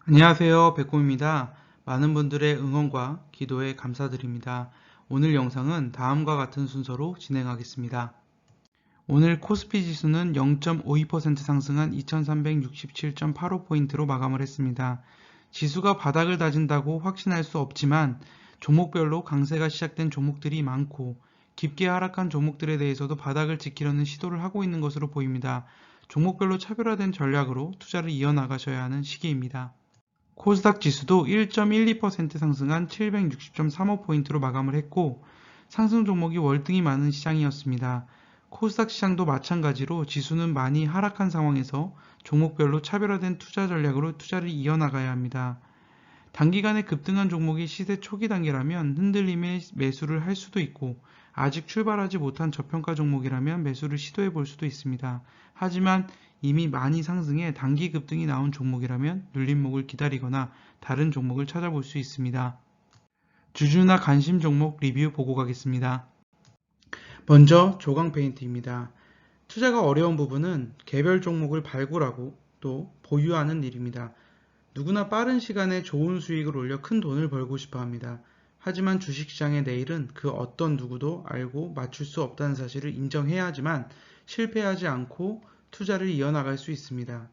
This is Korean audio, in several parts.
안녕하세요. 백곰입니다. 많은 분들의 응원과 기도에 감사드립니다. 오늘 영상은 다음과 같은 순서로 진행하겠습니다. 오늘 코스피 지수는 0.52% 상승한 2367.85포인트로 마감을 했습니다. 지수가 바닥을 다진다고 확신할 수 없지만 종목별로 강세가 시작된 종목들이 많고 깊게 하락한 종목들에 대해서도 바닥을 지키려는 시도를 하고 있는 것으로 보입니다. 종목별로 차별화된 전략으로 투자를 이어나가셔야 하는 시기입니다. 코스닥 지수도 1.12% 상승한 760.35포인트로 마감을 했고 상승 종목이 월등히 많은 시장이었습니다. 코스닥 시장도 마찬가지로 지수는 많이 하락한 상황에서 종목별로 차별화된 투자 전략으로 투자를 이어나가야 합니다. 단기간에 급등한 종목이 시세 초기 단계라면 흔들림에 매수를 할 수도 있고 아직 출발하지 못한 저평가 종목이라면 매수를 시도해 볼 수도 있습니다. 하지만 이미 많이 상승해 단기 급등이 나온 종목이라면 눌림목을 기다리거나 다른 종목을 찾아볼 수 있습니다. 주주나 관심 종목 리뷰 보고 가겠습니다. 먼저 조광페인트입니다. 투자가 어려운 부분은 개별 종목을 발굴하고 또 보유하는 일입니다. 누구나 빠른 시간에 좋은 수익을 올려 큰 돈을 벌고 싶어 합니다. 하지만 주식시장의 내일은 그 어떤 누구도 알고 맞출 수 없다는 사실을 인정해야 하지만 실패하지 않고 투자를 이어나갈 수 있습니다.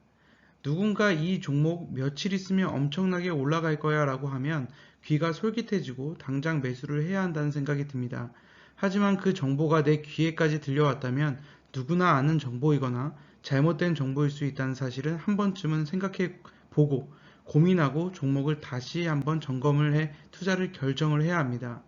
누군가 이 종목 며칠 있으면 엄청나게 올라갈 거야 라고 하면 귀가 솔깃해지고 당장 매수를 해야 한다는 생각이 듭니다. 하지만 그 정보가 내 귀에까지 들려왔다면 누구나 아는 정보이거나 잘못된 정보일 수 있다는 사실은 한 번쯤은 생각해 보고 고민하고 종목을 다시 한번 점검을 해 투자를 결정을 해야 합니다.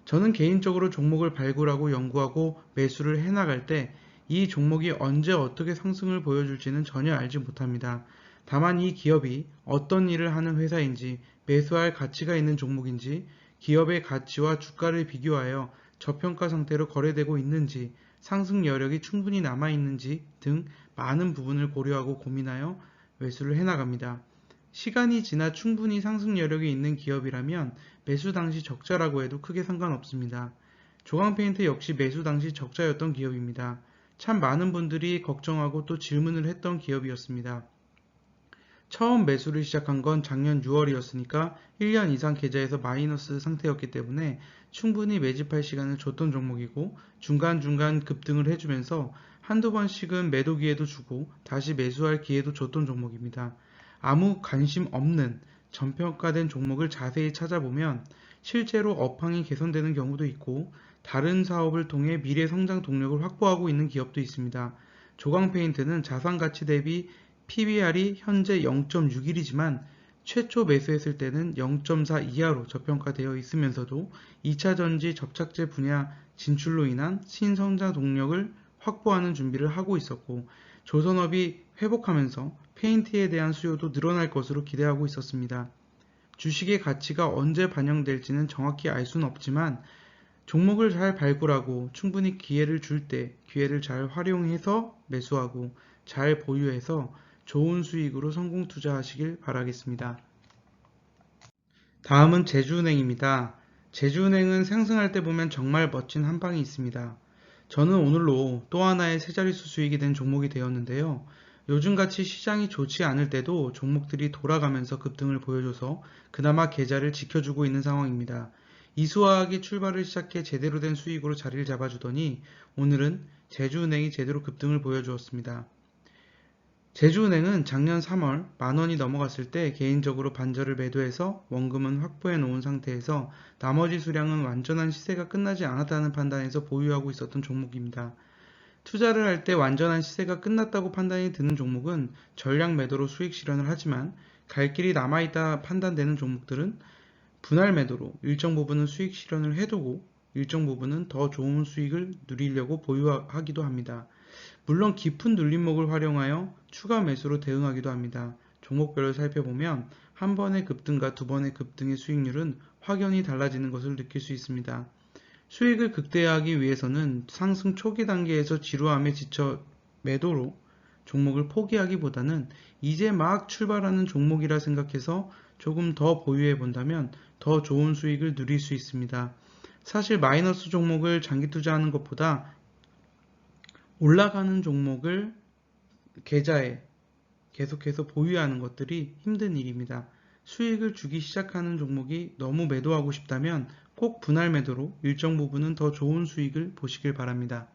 저는 개인적으로 종목을 발굴하고 연구하고 매수를 해나갈 때 이 종목이 언제 어떻게 상승을 보여줄지는 전혀 알지 못합니다. 다만 이 기업이 어떤 일을 하는 회사인지, 매수할 가치가 있는 종목인지, 기업의 가치와 주가를 비교하여 저평가 상태로 거래되고 있는지, 상승 여력이 충분히 남아있는지 등 많은 부분을 고려하고 고민하여 매수를 해나갑니다. 시간이 지나 충분히 상승 여력이 있는 기업이라면 매수 당시 적자라고 해도 크게 상관없습니다. 조광페인트 역시 매수 당시 적자였던 기업입니다. 참 많은 분들이 걱정하고 또 질문을 했던 기업이었습니다. 처음 매수를 시작한 건 작년 6월이었으니까 1년 이상 계좌에서 마이너스 상태였기 때문에 충분히 매집할 시간을 줬던 종목이고 중간중간 급등을 해주면서 한두 번씩은 매도 기회도 주고 다시 매수할 기회도 줬던 종목입니다. 아무 관심 없는 전평가된 종목을 자세히 찾아보면 실제로 업황이 개선되는 경우도 있고 다른 사업을 통해 미래 성장 동력을 확보하고 있는 기업도 있습니다. 조광페인트는 자산가치 대비 PBR이 현재 0.61이지만 최초 매수했을 때는 0.4 이하로 저평가되어 있으면서도 2차전지 접착제 분야 진출로 인한 신성장 동력을 확보하는 준비를 하고 있었고 조선업이 회복하면서 페인트에 대한 수요도 늘어날 것으로 기대하고 있었습니다. 주식의 가치가 언제 반영될지는 정확히 알 수는 없지만 종목을 잘 발굴하고 충분히 기회를 줄 때 기회를 잘 활용해서 매수하고 잘 보유해서 좋은 수익으로 성공 투자하시길 바라겠습니다. 다음은 제주은행입니다. 제주은행은 상승할 때 보면 정말 멋진 한방이 있습니다. 저는 오늘로 또 하나의 세자릿수 수익이 된 종목이 되었는데요. 요즘같이 시장이 좋지 않을 때도 종목들이 돌아가면서 급등을 보여줘서 그나마 계좌를 지켜주고 있는 상황입니다. 이수화학이 출발을 시작해 제대로 된 수익으로 자리를 잡아주더니 오늘은 제주은행이 제대로 급등을 보여주었습니다. 제주은행은 작년 3월 만원이 넘어갔을 때 개인적으로 반절을 매도해서 원금은 확보해 놓은 상태에서 나머지 수량은 완전한 시세가 끝나지 않았다는 판단에서 보유하고 있었던 종목입니다. 투자를 할 때 완전한 시세가 끝났다고 판단이 드는 종목은 전량 매도로 수익 실현을 하지만 갈 길이 남아있다 판단되는 종목들은 분할 매도로 일정 부분은 수익 실현을 해두고 일정 부분은 더 좋은 수익을 누리려고 보유하기도 합니다. 물론 깊은 눌림목을 활용하여 추가 매수로 대응하기도 합니다. 종목별로 살펴보면 한 번의 급등과 두 번의 급등의 수익률은 확연히 달라지는 것을 느낄 수 있습니다. 수익을 극대화하기 위해서는 상승 초기 단계에서 지루함에 지쳐 매도로 종목을 포기하기보다는 이제 막 출발하는 종목이라 생각해서 조금 더 보유해 본다면 더 좋은 수익을 누릴 수 있습니다. 사실 마이너스 종목을 장기 투자하는 것보다 올라가는 종목을 계좌에 계속해서 보유하는 것들이 힘든 일입니다. 수익을 주기 시작하는 종목이 너무 매도하고 싶다면 꼭 분할 매도로 일정 부분은 더 좋은 수익을 보시길 바랍니다.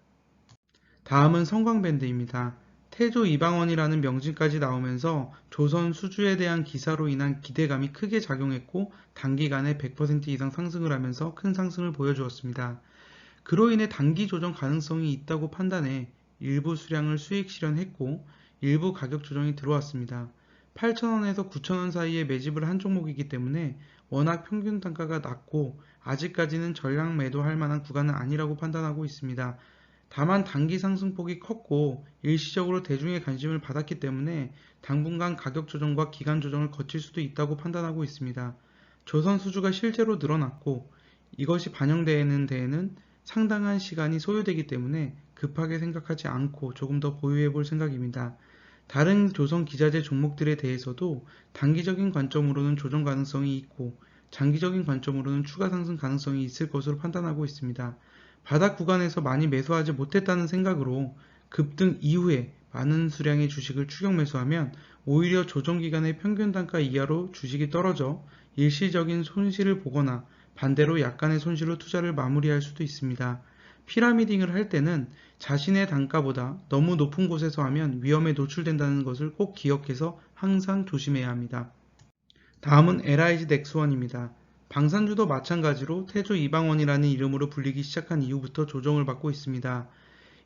다음은 성광밴드입니다. 태조 이방원이라는 명칭까지 나오면서 조선 수주에 대한 기사로 인한 기대감이 크게 작용했고 단기간에 100% 이상 상승을 하면서 큰 상승을 보여주었습니다. 그로 인해 단기 조정 가능성이 있다고 판단해 일부 수량을 수익 실현했고 일부 가격 조정이 들어왔습니다. 8,000원에서 9,000원 사이에 매집을 한 종목이기 때문에 워낙 평균 단가가 낮고 아직까지는 전량 매도할 만한 구간은 아니라고 판단하고 있습니다. 다만 단기 상승폭이 컸고 일시적으로 대중의 관심을 받았기 때문에 당분간 가격 조정과 기간 조정을 거칠 수도 있다고 판단하고 있습니다. 조선 수주가 실제로 늘어났고 이것이 반영되는 데에는 상당한 시간이 소요되기 때문에 급하게 생각하지 않고 조금 더 보유해 볼 생각입니다. 다른 조선 기자재 종목들에 대해서도 단기적인 관점으로는 조정 가능성이 있고 장기적인 관점으로는 추가 상승 가능성이 있을 것으로 판단하고 있습니다. 바닥 구간에서 많이 매수하지 못했다는 생각으로 급등 이후에 많은 수량의 주식을 추격 매수하면 오히려 조정기간의 평균 단가 이하로 주식이 떨어져 일시적인 손실을 보거나 반대로 약간의 손실로 투자를 마무리할 수도 있습니다. 피라미딩을 할 때는 자신의 단가보다 너무 높은 곳에서 하면 위험에 노출된다는 것을 꼭 기억해서 항상 조심해야 합니다. 다음은 LIG 넥스원입니다. 방산주도 마찬가지로 태조 이방원이라는 이름으로 불리기 시작한 이후부터 조정을 받고 있습니다.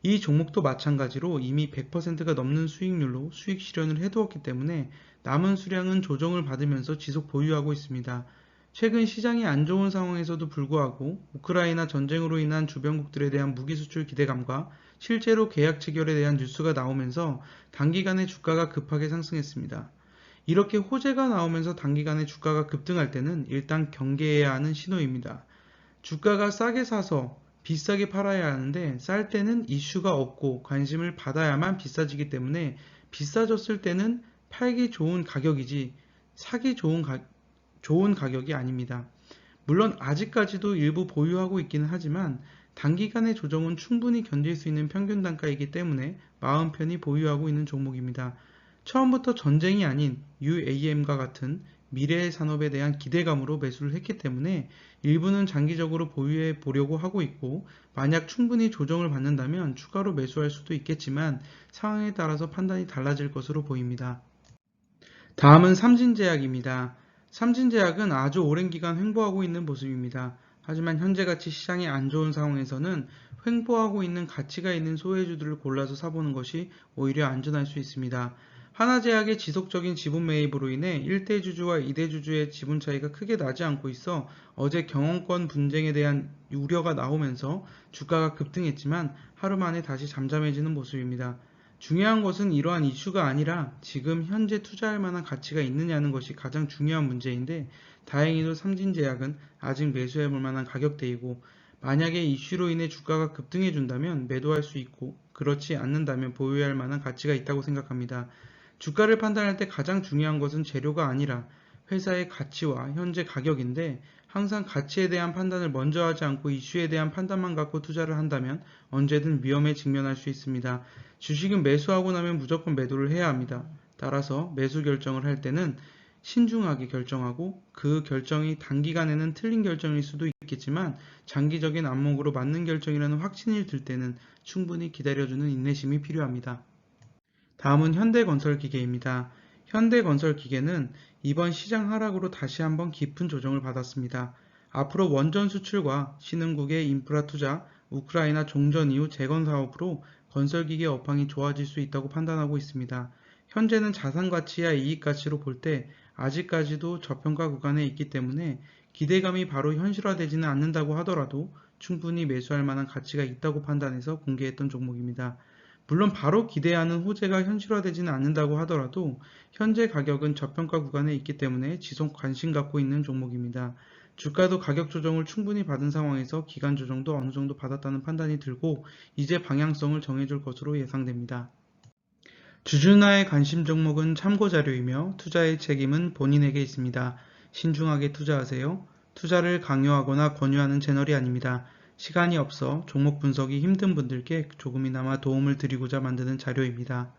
이 종목도 마찬가지로 이미 100%가 넘는 수익률로 수익 실현을 해두었기 때문에 남은 수량은 조정을 받으면서 지속 보유하고 있습니다. 최근 시장이 안 좋은 상황에서도 불구하고 우크라이나 전쟁으로 인한 주변국들에 대한 무기 수출 기대감과 실제로 계약 체결에 대한 뉴스가 나오면서 단기간에 주가가 급하게 상승했습니다. 이렇게 호재가 나오면서 단기간에 주가가 급등할 때는 일단 경계해야 하는 신호입니다. 주가가 싸게 사서 비싸게 팔아야 하는데 쌀 때는 이슈가 없고 관심을 받아야만 비싸지기 때문에 비싸졌을 때는 팔기 좋은 가격이지 사기 좋은 가격이 아닙니다. 물론 아직까지도 일부 보유하고 있기는 하지만 단기간의 조정은 충분히 견딜 수 있는 평균 단가이기 때문에 마음 편히 보유하고 있는 종목입니다. 처음부터 전쟁이 아닌 UAM과 같은 미래의 산업에 대한 기대감으로 매수를 했기 때문에 일부는 장기적으로 보유해 보려고 하고 있고 만약 충분히 조정을 받는다면 추가로 매수할 수도 있겠지만 상황에 따라서 판단이 달라질 것으로 보입니다. 다음은 삼진제약입니다. 삼진제약은 아주 오랜 기간 횡보하고 있는 모습입니다. 하지만 현재같이 시장이 안 좋은 상황에서는 횡보하고 있는 가치가 있는 소외주들을 골라서 사보는 것이 오히려 안전할 수 있습니다. 하나제약의 지속적인 지분 매입으로 인해 1대주주와 2대주주의 지분 차이가 크게 나지 않고 있어 어제 경영권 분쟁에 대한 우려가 나오면서 주가가 급등했지만 하루 만에 다시 잠잠해지는 모습입니다. 중요한 것은 이러한 이슈가 아니라 지금 현재 투자할 만한 가치가 있느냐는 것이 가장 중요한 문제인데 다행히도 삼진제약은 아직 매수해 볼 만한 가격대이고 만약에 이슈로 인해 주가가 급등해 준다면 매도할 수 있고 그렇지 않는다면 보유할 만한 가치가 있다고 생각합니다. 주가를 판단할 때 가장 중요한 것은 재료가 아니라 회사의 가치와 현재 가격인데 항상 가치에 대한 판단을 먼저 하지 않고 이슈에 대한 판단만 갖고 투자를 한다면 언제든 위험에 직면할 수 있습니다. 주식은 매수하고 나면 무조건 매도를 해야 합니다. 따라서 매수 결정을 할 때는 신중하게 결정하고 그 결정이 단기간에는 틀린 결정일 수도 있겠지만 장기적인 안목으로 맞는 결정이라는 확신이 들 때는 충분히 기다려주는 인내심이 필요합니다. 다음은 현대건설기계입니다. 현대건설기계는 이번 시장 하락으로 다시 한번 깊은 조정을 받았습니다. 앞으로 원전 수출과 신흥국의 인프라 투자, 우크라이나 종전 이후 재건 사업으로 건설기계 업황이 좋아질 수 있다고 판단하고 있습니다. 현재는 자산가치와 이익가치로 볼 때 아직까지도 저평가 구간에 있기 때문에 기대감이 바로 현실화되지는 않는다고 하더라도 충분히 매수할 만한 가치가 있다고 판단해서 공개했던 종목입니다. 물론 바로 기대하는 호재가 현실화되지는 않는다고 하더라도 현재 가격은 저평가 구간에 있기 때문에 지속 관심 갖고 있는 종목입니다. 주가도 가격 조정을 충분히 받은 상황에서 기간 조정도 어느 정도 받았다는 판단이 들고 이제 방향성을 정해줄 것으로 예상됩니다. 주주나의 관심 종목은 참고 자료이며 투자의 책임은 본인에게 있습니다. 신중하게 투자하세요. 투자를 강요하거나 권유하는 채널이 아닙니다. 시간이 없어 종목 분석이 힘든 분들께 조금이나마 도움을 드리고자 만드는 자료입니다.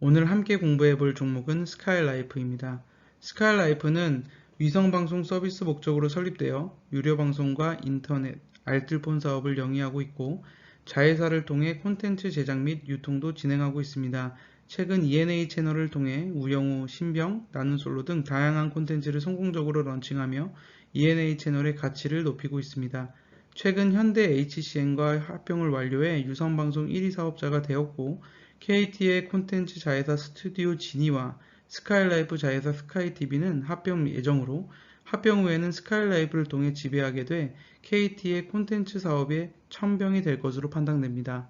오늘 함께 공부해 볼 종목은 스카이라이프입니다. 스카이라이프는 위성방송 서비스 목적으로 설립되어 유료방송과 인터넷, 알뜰폰 사업을 영위하고 있고 자회사를 통해 콘텐츠 제작 및 유통도 진행하고 있습니다. 최근 ENA 채널을 통해 우영우, 신병, 나는솔로 등 다양한 콘텐츠를 성공적으로 런칭하며 ENA 채널의 가치를 높이고 있습니다. 최근 현대 HCN과 합병을 완료해 유선방송 1위 사업자가 되었고 KT의 콘텐츠 자회사 스튜디오 지니와 스카이라이프 자회사 스카이TV는 합병 예정으로 합병 후에는 스카이라이프를 통해 지배하게 돼 KT의 콘텐츠 사업의 천병이 될 것으로 판단됩니다.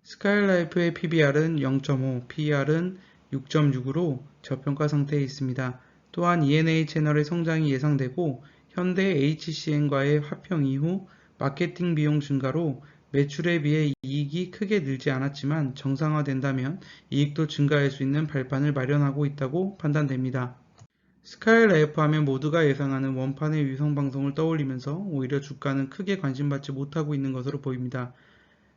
스카이라이프의 PBR은 0.5, PER은 6.6으로 저평가 상태에 있습니다. 또한 ENA 채널의 성장이 예상되고 현대 HCN과의 합병 이후 마케팅 비용 증가로 매출에 비해 이익이 크게 늘지 않았지만 정상화된다면 이익도 증가할 수 있는 발판을 마련하고 있다고 판단됩니다. 스카이라이프 하면 모두가 예상하는 원판의 위성방송을 떠올리면서 오히려 주가는 크게 관심받지 못하고 있는 것으로 보입니다.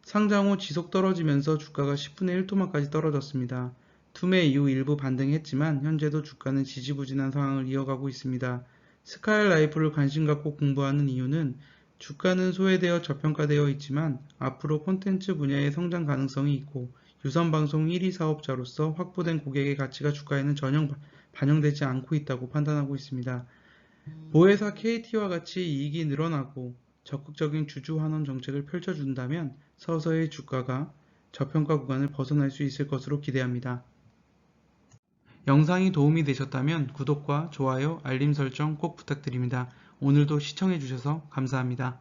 상장 후 지속 떨어지면서 주가가 10분의 1토막까지 떨어졌습니다. 투매 이후 일부 반등했지만 현재도 주가는 지지부진한 상황을 이어가고 있습니다. 스카이라이프를 관심 갖고 공부하는 이유는 주가는 소외되어 저평가되어 있지만 앞으로 콘텐츠 분야의 성장 가능성이 있고 유선방송 1위 사업자로서 확보된 고객의 가치가 주가에는 전혀 반영되지 않고 있다고 판단하고 있습니다. 모회사 KT와 같이 이익이 늘어나고 적극적인 주주 환원 정책을 펼쳐준다면 서서히 주가가 저평가 구간을 벗어날 수 있을 것으로 기대합니다. 영상이 도움이 되셨다면 구독과 좋아요, 알림 설정 꼭 부탁드립니다. 오늘도 시청해주셔서 감사합니다.